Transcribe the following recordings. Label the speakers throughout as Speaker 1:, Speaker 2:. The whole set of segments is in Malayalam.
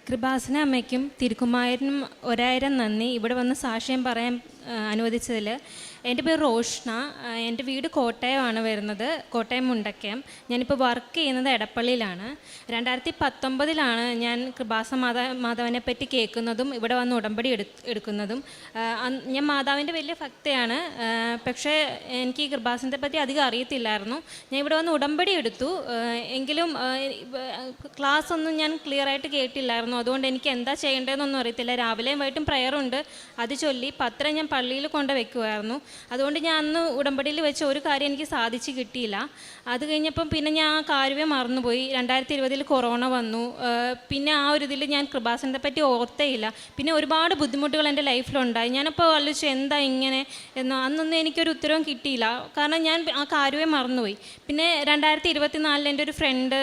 Speaker 1: കൃപാസന അമ്മയ്ക്കും തിരുക്കുമാരനും 1000 നന്ദി ഇവിടെ വന്ന് സാക്ഷ്യം പറയാൻ അനുവദിച്ചതിൽ. എൻ്റെ പേര് റോഷ്ന. എൻ്റെ വീട് കോട്ടയമാണ് വരുന്നത്, കോട്ടയം മുണ്ടക്കയം. ഞാനിപ്പോൾ വർക്ക് ചെയ്യുന്നത് എടപ്പള്ളിയിലാണ്. 2019 ഞാൻ കൃപാസ മാതാവിനെ പറ്റി കേൾക്കുന്നതും ഇവിടെ വന്ന് ഉടമ്പടി എടുക്കുന്നതും. ഞാൻ മാതാവിൻ്റെ വലിയ ഭക്തയാണ്, പക്ഷേ എനിക്ക് ഈ കൃപാസനത്തെ പറ്റി അധികം അറിയത്തില്ലായിരുന്നു. ഞാൻ ഇവിടെ വന്ന് ഉടമ്പടി എടുത്തു, എങ്കിലും ക്ലാസ് ഒന്നും ഞാൻ ക്ലിയർ ആയിട്ട് കേട്ടില്ലായിരുന്നു. അതുകൊണ്ട് എനിക്ക് എന്താ ചെയ്യേണ്ടതെന്നൊന്നും അറിയത്തില്ല. രാവിലെയും വൈകിട്ടും പ്രയറുണ്ട്, അത് ചൊല്ലി പത്രം ഞാൻ പള്ളിയിൽ കൊണ്ട് വെക്കുമായിരുന്നു. അതുകൊണ്ട് ഞാൻ അന്ന് ഉടമ്പടിയിൽ വെച്ച ഒരു കാര്യം എനിക്ക് സാധിച്ച് കിട്ടിയില്ല. അത് കഴിഞ്ഞപ്പം പിന്നെ ഞാൻ ആ കാര്യമേ മറന്നുപോയി. 2020 കൊറോണ വന്നു. പിന്നെ ആ ഒരു ഇതിൽ ഞാൻ കൃപാസനത്തെ പറ്റി ഓർത്തേയില്ല. പിന്നെ ഒരുപാട് ബുദ്ധിമുട്ടുകൾ എൻ്റെ ലൈഫിലുണ്ടായി. ഞാനിപ്പോൾ ആലോചിച്ചു എന്താ ഇങ്ങനെ എന്നോ. അന്നൊന്നും എനിക്കൊരു ഉത്തരവും കിട്ടിയില്ല, കാരണം ഞാൻ ആ കാര്യമേ മറന്നുപോയി. പിന്നെ 2024 എൻ്റെ ഒരു ഫ്രണ്ട്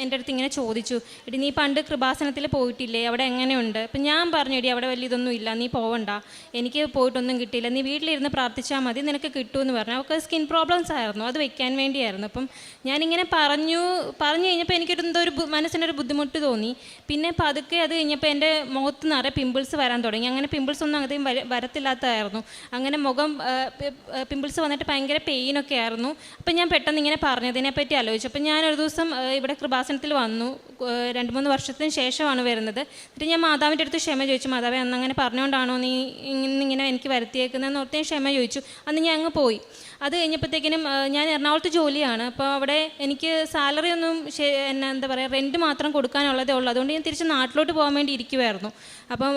Speaker 1: എൻ്റെ അടുത്ത് ഇങ്ങനെ ചോദിച്ചു, എടി നീ പണ്ട് കൃപാസനത്തിൽ പോയിട്ടില്ലേ, അവിടെ എങ്ങനെയുണ്ട്? അപ്പം ഞാൻ പറഞ്ഞു, എടി അവിടെ വലിയ ഇതൊന്നും ഇല്ല, നീ പോവണ്ട, എനിക്ക് പോയിട്ടൊന്നും കിട്ടിയില്ല, നീ വീട്ടിലിരുന്ന് പ്രാർത്ഥിച്ചാൽ മതി, നിനക്ക് കിട്ടുമെന്ന് പറഞ്ഞു. അവൾക്ക് സ്കിൻ പ്രോബ്ലംസ് ആയിരുന്നു, അത് വെക്കാൻ വേണ്ടിയായിരുന്നു. അപ്പം ഞാനിങ്ങനെ പറഞ്ഞു കഴിഞ്ഞപ്പോൾ എനിക്കൊരു എന്തോ ഒരു മനസ്സിനൊരു ബുദ്ധിമുട്ട് തോന്നി. പിന്നെ പതുക്കെ അത് കഴിഞ്ഞപ്പോൾ എൻ്റെ മുഖത്ത് നിറയെ പിമ്പിൾസ് വരാൻ തുടങ്ങി. അങ്ങനെ പിമ്പിൾസ് ഒന്നും അധികം വരത്തില്ലാത്തതായിരുന്നു. അങ്ങനെ മുഖം പിമ്പിൾസ് വന്നിട്ട് ഭയങ്കര പെയിനൊക്കെ ആയിരുന്നു. അപ്പം ഞാൻ പെട്ടെന്ന് ഇങ്ങനെ പറഞ്ഞതിനെപ്പറ്റി ആലോചിച്ചു. അപ്പം ഞാനൊരു ദിവസം ഇവിടെ കൃപാസനത്തിൽ വന്നു, 2-3 വർഷത്തിന് ശേഷമാണ് വരുന്നത്. എന്നിട്ട് ഞാൻ മാതാവിൻ്റെ അടുത്ത് ക്ഷമ ചോദിച്ചു, മാതാവേ അന്ന് അങ്ങനെ പറഞ്ഞുകൊണ്ടാണോ നീ ഇങ്ങനെ എനിക്ക് വരുത്തിയേക്കുന്നതെന്ന് ഓർത്ത് ഞാൻ ക്ഷമ ചോദിച്ചു. അന്ന് ഞാൻ അങ്ങ് പോയി. അത് കഴിഞ്ഞപ്പോഴത്തേക്കിനും ഞാൻ എറണാകുളത്ത് ജോലിയാണ്. അപ്പോൾ അവിടെ എനിക്ക് സാലറി ഒന്നും എന്താ പറയുക, റെൻറ്റ് മാത്രം കൊടുക്കാനുള്ളതേ ഉള്ളൂ. അതുകൊണ്ട് ഞാൻ തിരിച്ച് നാട്ടിലോട്ട് പോകാൻ വേണ്ടി ഇരിക്കുമായിരുന്നു. അപ്പം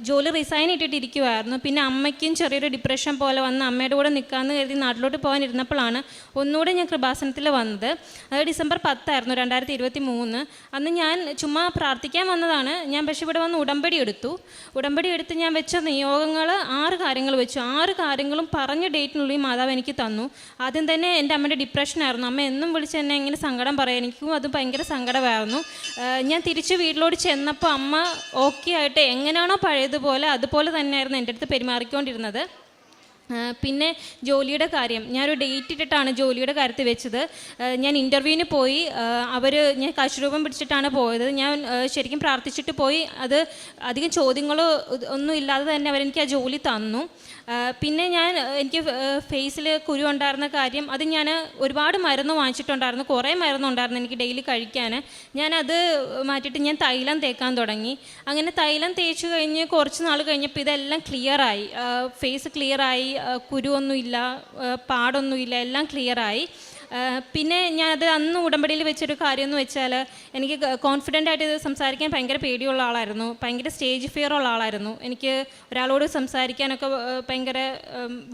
Speaker 1: ജോലി റിസൈൻ ഇട്ടിട്ട് ഇരിക്കുമായിരുന്നു. പിന്നെ അമ്മയ്ക്കും ചെറിയൊരു ഡിപ്രഷൻ പോലെ വന്ന് അമ്മയുടെ കൂടെ നിൽക്കാമെന്ന് കരുതി നാട്ടിലോട്ട് പോകാനിരുന്നപ്പോഴാണ് ഒന്നുകൂടെ ഞാൻ കൃപാസനത്തിൽ വന്നത്. അത് ഡിസംബർ 10 2023. അന്ന് ഞാൻ ചുമ്മാ പ്രാർത്ഥിക്കാൻ വന്നതാണ് ഞാൻ. പക്ഷേ ഇവിടെ വന്ന് ഉടമ്പടി എടുത്ത് ഞാൻ വെച്ച നിയോഗങ്ങൾ 6 കാര്യങ്ങൾ വെച്ചു. 6 കാര്യങ്ങളും പറഞ്ഞ ഡേറ്റിനുള്ളിൽ മാതാവ് എനിക്ക് തന്നു. ആദ്യം തന്നെ എൻ്റെ അമ്മയുടെ ഡിപ്രഷനായിരുന്നു. അമ്മ എന്നും വിളിച്ച് എന്നെ ഇങ്ങനെ സങ്കടം പറയാം. എനിക്കും അത് ഭയങ്കര സങ്കടമായിരുന്നു. ഞാൻ തിരിച്ച് വീട്ടിലോട്ട് ചെന്നപ്പോൾ അമ്മ ഓക്കെ ആയിട്ട് എങ്ങനെയാണോ പഴയതുപോലെ അതുപോലെ തന്നെയായിരുന്നു എൻ്റെ അടുത്ത് പെരുമാറിക്കൊണ്ടിരുന്നത്. പിന്നെ ജോലിയുടെ കാര്യം, ഞാനൊരു ഡേറ്റ് ഇട്ടിട്ടാണ് ജോലിയുടെ കാര്യത്തിൽ വെച്ചത്. ഞാൻ ഇൻ്റർവ്യൂവിന് പോയി. ഞാൻ കശുരൂപം പിടിച്ചിട്ടാണ് പോയത്. ഞാൻ ശരിക്കും പ്രാർത്ഥിച്ചിട്ട് പോയി. അത് അധികം ചോദ്യങ്ങളോ ഒന്നും ഇല്ലാതെ തന്നെ അവരെനിക്ക് ആ ജോലി തന്നു. പിന്നെ എനിക്ക് ഫേസിൽ കുരു ഉണ്ടായിരുന്ന കാര്യം, അത് ഞാൻ ഒരുപാട് മരുന്ന് വാങ്ങിച്ചിട്ടുണ്ടായിരുന്നു, കുറേ മരുന്നുണ്ടായിരുന്നു എനിക്ക് ഡെയിലി കഴിക്കാൻ. ഞാനത് മാറ്റിയിട്ട് ഞാൻ തൈലം തേക്കാൻ തുടങ്ങി. അങ്ങനെ തൈലം തേച്ച് കഴിഞ്ഞ് കുറച്ച് നാൾ കഴിഞ്ഞപ്പോൾ ഇതെല്ലാം ക്ലിയറായി. ഫേസ് ക്ലിയറായി, കുരുവൊന്നുമില്ല, പാടൊന്നുമില്ല, എല്ലാം ക്ലിയറായി. പിന്നെ ഞാനത് അന്ന് ഉടമ്പടിയിൽ വെച്ചൊരു കാര്യം എന്ന് വെച്ചാൽ, എനിക്ക് കോൺഫിഡൻ്റ് ആയിട്ട് ഇത് സംസാരിക്കാൻ ഭയങ്കര പേടിയുള്ള ആളായിരുന്നു. ഭയങ്കര സ്റ്റേജ് ഫിയർ ഉള്ള ആളായിരുന്നു. എനിക്ക് ഒരാളോട് സംസാരിക്കാനൊക്കെ ഭയങ്കര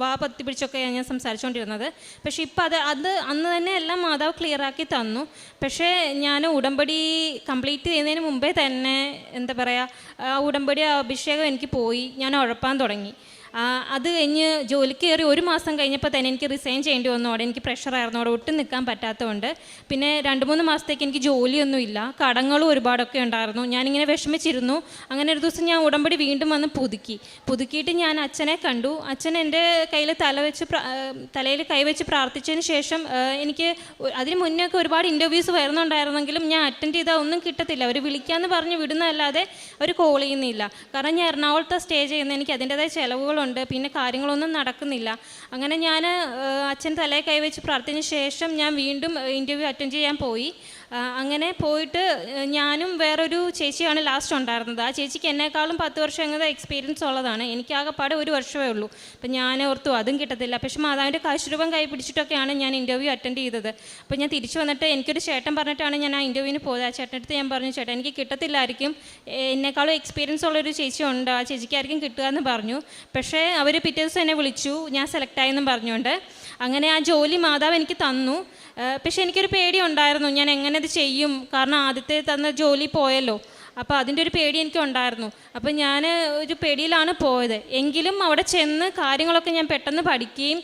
Speaker 1: വാ പത്തി പിടിച്ചൊക്കെയാണ് ഞാൻ സംസാരിച്ചുകൊണ്ടിരുന്നത്. പക്ഷേ ഇപ്പം അത് അന്ന് തന്നെ എല്ലാം മാതാവ് ക്ലിയറാക്കി തന്നു. പക്ഷേ ഞാൻ ഉടമ്പടി കംപ്ലീറ്റ് ചെയ്യുന്നതിന് മുമ്പേ തന്നെ എന്താ പറയുക, ഉടമ്പടി അഭിഷേകം എനിക്ക് പോയി, ഞാൻ ഉഴപ്പാൻ തുടങ്ങി. അത് കഴിഞ്ഞ് ജോലിക്ക് കയറി 1 മാസം കഴിഞ്ഞപ്പോൾ തന്നെ എനിക്ക് റിസൈൻ ചെയ്യേണ്ടി വന്നു. അവിടെ എനിക്ക് പ്രഷറായിരുന്നു, അവിടെ ഒട്ടും നിൽക്കാൻ പറ്റാത്തതുകൊണ്ട്. പിന്നെ 2-3 മാസത്തേക്ക് എനിക്ക് ജോലിയൊന്നുമില്ല, കടങ്ങളും ഒരുപാടൊക്കെ ഉണ്ടായിരുന്നു. ഞാനിങ്ങനെ വിഷമിച്ചിരുന്നു. അങ്ങനെ ഒരു ദിവസം ഞാൻ ഉടമ്പടി വീണ്ടും വന്ന് പുതുക്കിയിട്ട് ഞാൻ അച്ഛനെ കണ്ടു. അച്ഛൻ എൻ്റെ തലയിൽ കൈവച്ച് പ്രാർത്ഥിച്ചതിന് ശേഷം എനിക്ക് അതിന് മുന്നേ ഒക്കെ ഒരുപാട് ഇൻ്റർവ്യൂസ് വരുന്നുണ്ടായിരുന്നെങ്കിലും ഞാൻ അറ്റൻഡ് ചെയ്താൽ ഒന്നും കിട്ടത്തില്ല. അവർ വിളിക്കാമെന്ന് പറഞ്ഞ് വിടുന്നതല്ലാതെ അവർ കോൾ ചെയ്യുന്നില്ല. കാരണം ഞാൻ എറണാകുളത്ത് സ്റ്റേ ചെയ്യുന്ന, എനിക്ക് അതിൻ്റെതായ ചിലവുകളുണ്ട്, പിന്നെ കാര്യങ്ങളൊന്നും നടക്കുന്നില്ല. അങ്ങനെ ഞാൻ അച്ഛൻ തലയിൽ കൈവച്ച് പ്രാർത്ഥിച്ചതിന് ശേഷം ഞാൻ വീണ്ടും ഇൻ്റർവ്യൂ അറ്റൻഡ് ചെയ്യാൻ പോയി. അങ്ങനെ പോയിട്ട് ഞാനും വേറൊരു ചേച്ചിയാണ് ലാസ്റ്റ് ഉണ്ടായിരുന്നത്. ആ ചേച്ചിക്ക് എന്നെക്കാളും 10 വർഷം എങ്ങനെ എക്സ്പീരിയൻസ് ഉള്ളതാണ്. എനിക്കാകെപ്പാടെ 1 വർഷമേ ഉള്ളൂ. അപ്പം ഞാൻ ഓർത്തു അതും കിട്ടത്തില്ല. പക്ഷേ മാതാവിൻ്റെ കാശുരൂപം കൈ പിടിച്ചിട്ടൊക്കെയാണ് ഞാൻ ഇൻ്റർവ്യൂ അറ്റൻഡ് ചെയ്തത്. അപ്പോൾ ഞാൻ തിരിച്ചു വന്നിട്ട് എനിക്കൊരു ചേട്ടൻ പറഞ്ഞിട്ടാണ് ഞാൻ ആ ഇൻ്റർവ്യൂവിന് പോയത്. ആ ചേട്ടൻ്റെ അടുത്ത് ഞാൻ പറഞ്ഞു, ചേട്ടാ എനിക്ക് കിട്ടത്തില്ലായിരിക്കും, എന്നെക്കാളും എക്സ്പീരിയൻസ് ഉള്ളൊരു ചേച്ചി ഉണ്ട്, ആ ചേച്ചിക്കായിരിക്കും കിട്ടുക എന്ന് പറഞ്ഞു. പക്ഷേ അവർ പിറ്റേ ദിവസം എന്നെ വിളിച്ചു, ഞാൻ സെലക്ട് ആയെന്നും പറഞ്ഞുകൊണ്ട്. അങ്ങനെ ആ ജോലി മാതാവ് എനിക്ക് തന്നു. പക്ഷെ എനിക്കൊരു പേടി ഉണ്ടായിരുന്നു, ഞാൻ എങ്ങനെ ഇത് ചെയ്യും, കാരണം ആദ്യത്തെ തന്ന ജോലി പോയല്ലോ. അപ്പോൾ അതിൻ്റെ ഒരു പേടി എനിക്കുണ്ടായിരുന്നു. അപ്പോൾ ഞാൻ ഒരു പേടിയിലാണ് പോയത്. എങ്കിലും അവിടെ ചെന്ന് കാര്യങ്ങളൊക്കെ ഞാൻ പെട്ടെന്ന് പഠിക്കുകയും,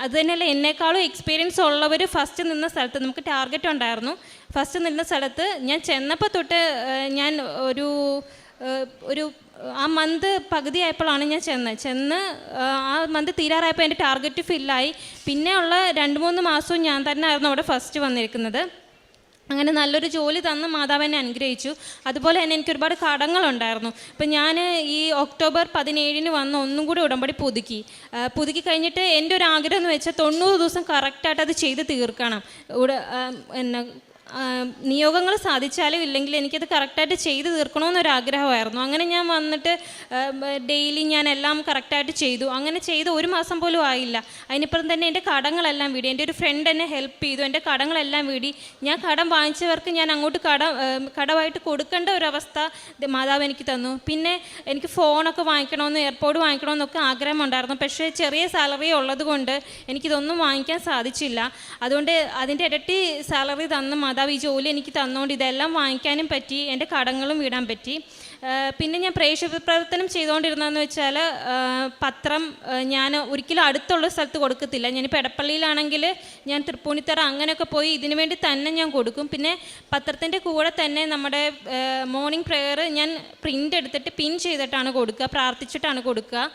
Speaker 1: അത് തന്നെയല്ല എന്നെക്കാളും എക്സ്പീരിയൻസ് ഉള്ളവർ ഫസ്റ്റ് നിന്ന സ്ഥലത്ത്, നമുക്ക് ടാർഗറ്റ് ഉണ്ടായിരുന്നു, ഫസ്റ്റ് നിന്ന സ്ഥലത്ത് ഞാൻ ചെന്നപ്പോൾ തൊട്ട് ഞാൻ ഒരു ആ മന്ത് പകുതി ആയപ്പോഴാണ് ഞാൻ ചെന്ന് ആ മന്ത് തീരാറായപ്പോൾ എൻ്റെ ടാർഗറ്റ് ഫില്ലായി. പിന്നെ ഉള്ള 2-3 മാസവും ഞാൻ തന്നെ ആയിരുന്നു അവിടെ ഫസ്റ്റ് വന്നിരിക്കുന്നത്. അങ്ങനെ നല്ലൊരു ജോലി തന്ന് മാതാവ് എന്നെ അനുഗ്രഹിച്ചു. അതുപോലെ തന്നെ എനിക്ക് ഒരുപാട് കടങ്ങളുണ്ടായിരുന്നു. ഇപ്പം ഞാൻ ഈ ഒക്ടോബർ 17 വന്ന് ഒന്നും കൂടി ഉടമ്പടി പുതുക്കി കഴിഞ്ഞിട്ട് എൻ്റെ ഒരു ആഗ്രഹം എന്ന് വെച്ചാൽ 90 ദിവസം കറക്റ്റായിട്ട് അത് ചെയ്ത് തീർക്കണം. എന്നെ നിയോഗങ്ങൾ സാധിച്ചാലും ഇല്ലെങ്കിൽ എനിക്കത് കറക്റ്റായിട്ട് ചെയ്ത് തീർക്കണമെന്നൊരാഗ്രഹമായിരുന്നു. അങ്ങനെ ഞാൻ വന്നിട്ട് ഡെയിലി ഞാൻ എല്ലാം കറക്റ്റായിട്ട് ചെയ്തു. അങ്ങനെ ചെയ്ത് 1 മാസം പോലും ആയില്ല. അതിനിപ്പുറം തന്നെ എൻ്റെ കടങ്ങളെല്ലാം വീടി. എൻ്റെ ഒരു ഫ്രണ്ട് എന്നെ ഹെൽപ്പ് ചെയ്തു. എൻ്റെ കടങ്ങളെല്ലാം വീടി. ഞാൻ കടം വാങ്ങിച്ചവർക്ക് ഞാൻ അങ്ങോട്ട് കടമായിട്ട് കൊടുക്കേണ്ട ഒരവസ്ഥ മാതാവ് എനിക്ക് തന്നു. പിന്നെ എനിക്ക് ഫോണൊക്കെ വാങ്ങിക്കണമെന്ന്, എയർപോഡ് വാങ്ങിക്കണമെന്നൊക്കെ ആഗ്രഹമുണ്ടായിരുന്നു. പക്ഷേ ചെറിയ സാലറി ഉള്ളത് കൊണ്ട് എനിക്കിതൊന്നും വാങ്ങിക്കാൻ സാധിച്ചില്ല. അതുകൊണ്ട് അതിൻ്റെ ഇരട്ടി സാലറി തന്ന് മാതാവ് ഈ ജോലി എനിക്ക് തന്നുകൊണ്ട് ഇതെല്ലാം വാങ്ങിക്കാനും പറ്റി, എൻ്റെ കടങ്ങളും വീടാൻ പറ്റി. പിന്നെ ഞാൻ പ്രേക്ഷിത പ്രവർത്തനം ചെയ്തുകൊണ്ടിരുന്നതെന്ന് വെച്ചാൽ പത്രം ഞാൻ ഒരിക്കലും അടുത്തുള്ള സ്ഥലത്ത് കൊടുക്കത്തില്ല. ഞാനിപ്പോൾ എടപ്പള്ളിയിലാണെങ്കിൽ ഞാൻ തൃപ്പൂണിത്തറ അങ്ങനെയൊക്കെ പോയി ഇതിനു വേണ്ടി തന്നെ ഞാൻ കൊടുക്കും. പിന്നെ പത്രത്തിൻ്റെ കൂടെ തന്നെ നമ്മുടെ മോർണിംഗ് പ്രെയർ ഞാൻ പ്രിൻ്റ് എടുത്തിട്ട് പിൻ ചെയ്തിട്ടാണ് കൊടുക്കുക, പ്രാർത്ഥിച്ചിട്ടാണ് കൊടുക്കുക.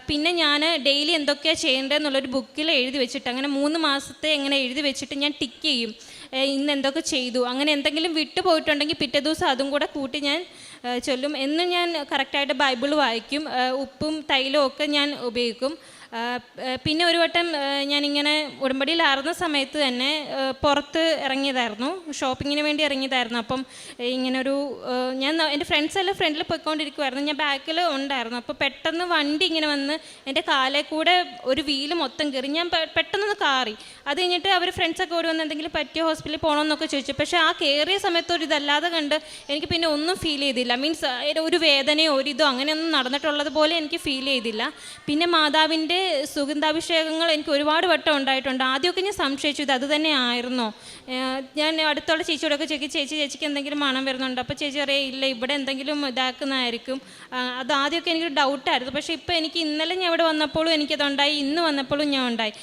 Speaker 1: പിന്നെ ഞാൻ ഡെയിലി എന്തൊക്കെയാണ് ചെയ്യേണ്ടതെന്നുള്ളൊരു ബുക്കിൽ എഴുതി വെച്ചിട്ട്, അങ്ങനെ 3 മാസത്തെ എങ്ങനെ എഴുതി വെച്ചിട്ട് ഞാൻ ടിക്ക് ചെയ്യും, ഇന്ന് എന്തൊക്കെ ചെയ്തു. അങ്ങനെ എന്തെങ്കിലും വിട്ടു പോയിട്ടുണ്ടെങ്കിൽ പിറ്റേ ദിവസം അതും കൂടെ കൂട്ടി ഞാൻ ചൊല്ലും. എന്നും ഞാൻ കറക്റ്റായിട്ട് ബൈബിൾ വായിക്കും. ഉപ്പും തൈലവും ഒക്കെ ഞാൻ ഉപയോഗിക്കും. പിന്നെ ഒരു വട്ടം ഞാനിങ്ങനെ ഉടമ്പടിയിലായിരുന്ന സമയത്ത് തന്നെ പുറത്ത് ഇറങ്ങിയതായിരുന്നു, ഷോപ്പിങ്ങിന് വേണ്ടി ഇറങ്ങിയതായിരുന്നു. അപ്പം ഇങ്ങനൊരു ഞാൻ എൻ്റെ ഫ്രണ്ട്സ് എല്ലാം ഫ്രണ്ടിൽ പോയിക്കൊണ്ടിരിക്കുമായിരുന്നു, ഞാൻ ബാക്കിൽ ഉണ്ടായിരുന്നു. അപ്പോൾ പെട്ടെന്ന് വണ്ടി ഇങ്ങനെ വന്ന് എൻ്റെ കാലേ കൂടെ ഒരു വീല് മൊത്തം കയറി. ഞാൻ പെട്ടെന്നൊന്ന് കാറി. അത് കഴിഞ്ഞിട്ട് അവർ ഫ്രണ്ട്സൊക്കെ ഓടി വന്ന് എന്തെങ്കിലും പറ്റിയ ഹോസ്പിറ്റലിൽ പോകണമെന്നൊക്കെ ചോദിച്ചു. പക്ഷേ ആ കയറിയ സമയത്ത് ഒരു ഇതല്ലാതെ കണ്ട് എനിക്ക് പിന്നെ ഒന്നും ഫീൽ ചെയ്തില്ല. മീൻസ് ഒരു വേദനയോ ഒരിതോ അങ്ങനെയൊന്നും നടന്നിട്ടുള്ളത് പോലെ എനിക്ക് ഫീൽ ചെയ്തില്ല. പിന്നെ മാതാവിൻ്റെ സുഗന്ധാഭിഷേകങ്ങൾ എനിക്ക് ഒരുപാട് വട്ടം ഉണ്ടായിട്ടുണ്ട്. ആദ്യമൊക്കെ ഞാൻ സംശയിച്ചു ഇത് അത് തന്നെ ആയിരുന്നോ. ഞാൻ അടുത്തുള്ള ചേച്ചിയോടൊക്കെ ചേച്ചിക്ക് എന്തെങ്കിലും മണം വരുന്നുണ്ട്. അപ്പോൾ ചേച്ചി അറിയില്ല ഇവിടെ എന്തെങ്കിലും ഇതാക്കുന്നതായിരിക്കും. അത് ആദ്യമൊക്കെ എനിക്കൊരു ഡൗട്ടായിരുന്നു. പക്ഷേ ഇപ്പോൾ എനിക്ക് ഇന്നലെ ഞാൻ ഇവിടെ വന്നപ്പോഴും എനിക്കതുണ്ടായി, ഇന്ന് വന്നപ്പോഴും ഞാൻ ഉണ്ടായി.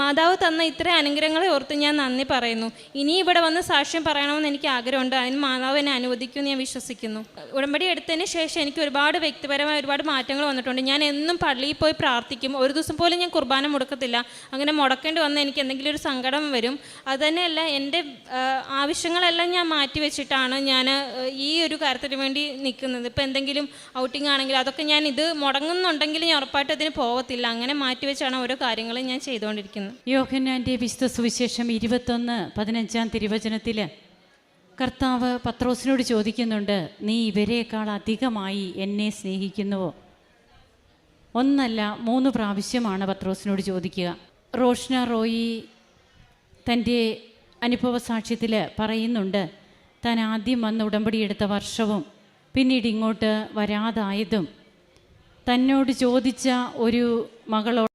Speaker 1: മാതാവ് തന്ന ഇത്രയും അനുഗ്രഹങ്ങളെ ഓർത്ത് ഞാൻ നന്ദി പറയുന്നു. ഇനി ഇവിടെ വന്ന് സാക്ഷ്യം പറയണമെന്ന് എനിക്ക് ആഗ്രഹമുണ്ട്. അതിന് മാതാവ് എന്നെ അനുവദിക്കുമെന്ന് ഞാൻ വിശ്വസിക്കുന്നു. ഉടമ്പടി എടുത്തതിന് ശേഷം എനിക്ക് ഒരുപാട് വ്യക്തിപരമായ ഒരുപാട് മാറ്റങ്ങൾ വന്നിട്ടുണ്ട്. ഞാൻ എന്നും പള്ളിയിൽ പോയി പ്രാർത്ഥിക്കും. ഒരു ദിവസം പോലും ഞാൻ കുർബാന മുടക്കത്തില്ല. അങ്ങനെ മുടക്കേണ്ടി വന്നാൽ എനിക്ക് എന്തെങ്കിലും ഒരു സങ്കടം വരും. അതുതന്നെയല്ല, എൻ്റെ ആവശ്യങ്ങളെല്ലാം ഞാൻ മാറ്റി വെച്ചിട്ടാണ് ഞാൻ ഈ ഒരു കാര്യത്തിന് വേണ്ടി നിൽക്കുന്നത്. ഇപ്പോൾ എന്തെങ്കിലും ഔട്ടിംഗ് ആണെങ്കിൽ അതൊക്കെ ഞാൻ ഇത് മുടങ്ങുന്നുണ്ടെങ്കിൽ ഞാൻ ഉറപ്പായിട്ട് അതിന് പോകത്തില്ല. അങ്ങനെ മാറ്റി വെച്ചാണ് ഓരോ കാര്യങ്ങളും ഞാൻ ചെയ്തുകൊണ്ടിരിക്കുന്നത്.
Speaker 2: യോഹന്നാൻ്റെ വിശുദ്ധ സുവിശേഷം 21:15 തിരുവചനത്തിൽ കർത്താവ് പത്രോസിനോട് ചോദിക്കുന്നുണ്ട്, നീ ഇവരേക്കാൾ അധികമായി എന്നെ സ്നേഹിക്കുന്നുവോ? 1 അല്ല 3 പ്രാവശ്യമാണ് പത്രോസിനോട് ചോദിക്കുക. റോഷ്ന റോയി തൻ്റെ അനുഭവ സാക്ഷ്യത്തിൽ പറയുന്നുണ്ട്, താൻ ആദ്യം വന്ന് ഉടമ്പടിയെടുത്ത വർഷവും പിന്നീട് ഇങ്ങോട്ട് വരാതായതും തന്നോട് ചോദിച്ച ഒരു മകളോട്